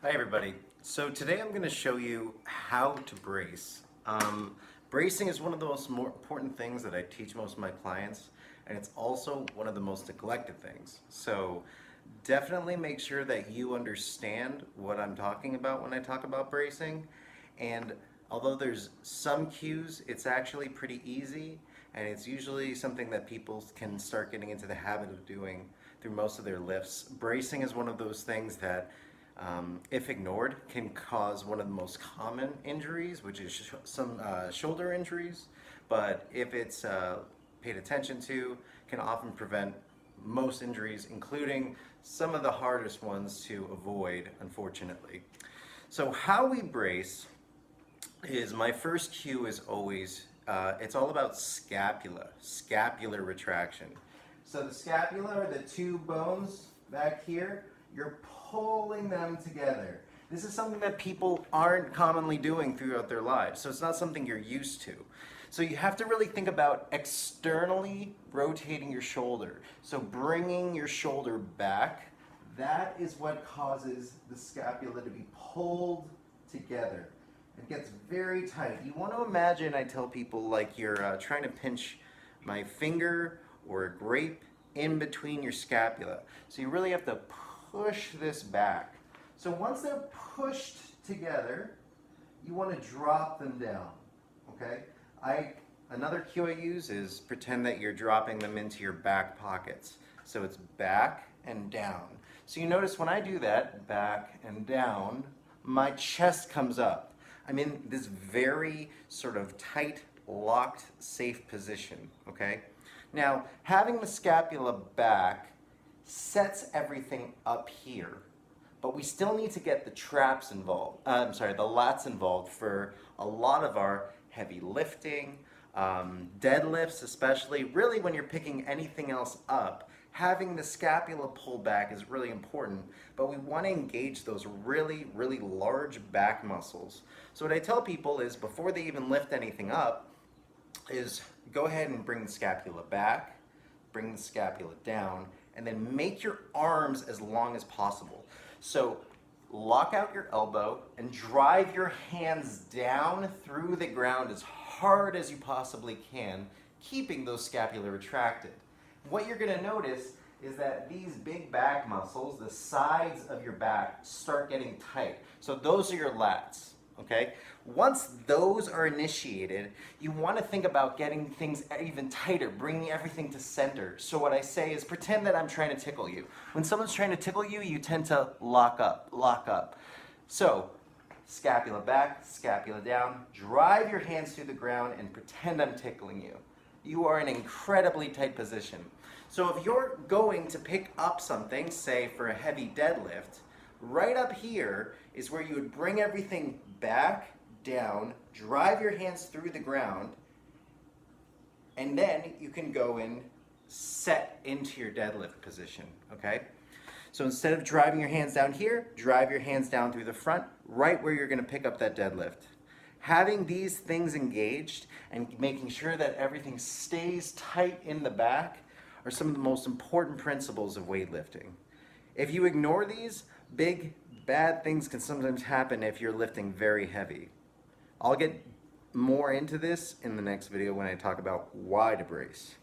Hi everybody. So today I'm going to show you how to brace. Bracing is one of the more important things that I teach most of my clients, and it's also one of the most neglected things. So definitely make sure that you understand what I'm talking about when I talk about bracing. And although there's some cues, it's actually pretty easy, and it's usually something that people can start getting into the habit of doing through most of their lifts. Bracing is one of those things that if ignored, can cause one of the most common injuries, which is some shoulder injuries. But if it's paid attention to, can often prevent most injuries, including some of the hardest ones to avoid, unfortunately. So how we brace is my first cue is always, it's all about scapular retraction. So the scapula are the two bones back here. You're pulling them together. This is something that people aren't commonly doing throughout their lives, so it's not something you're used to. So you have to really think about externally rotating your shoulder. So bringing your shoulder back, that is what causes the scapula to be pulled together. It gets very tight. You want to imagine, I tell people, like you're trying to pinch my finger or a grape in between your scapula. So you really have to push this back. So once they're pushed together, you want to drop them down, okay? Another cue I use is pretend that you're dropping them into your back pockets. So it's back and down. So you notice when I do that, back and down, my chest comes up. I'm in this very sort of tight, locked, safe position, okay? Now, having the scapula back sets everything up here, but we still need to get the traps involved, the lats involved for a lot of our heavy lifting, deadlifts especially. Really, when you're picking anything else up, having the scapula pulled back is really important, but we want to engage those really, really large back muscles. So what I tell people is before they even lift anything up is go ahead and bring the scapula back, bring the scapula down, and then make your arms as long as possible. So lock out your elbow and drive your hands down through the ground as hard as you possibly can, keeping those scapula retracted. What you're going to notice is that these big back muscles, the sides of your back, start getting tight. So those are your lats, okay? Once those are initiated, you want to think about getting things even tighter, bringing everything to center. So what I say is pretend that I'm trying to tickle you. When someone's trying to tickle you, you tend to lock up. So scapula back, scapula down, drive your hands through the ground and pretend I'm tickling you. You are in an incredibly tight position. So if you're going to pick up something, say for a heavy deadlift, right up here is where you would bring everything back, down, drive your hands through the ground, and then you can go and set into your deadlift position, okay? So instead of driving your hands down here, drive your hands down through the front, right where you're gonna pick up that deadlift. Having these things engaged and making sure that everything stays tight in the back are some of the most important principles of weightlifting. If you ignore these, big, bad things can sometimes happen if you're lifting very heavy. I'll get more into this in the next video when I talk about why to brace.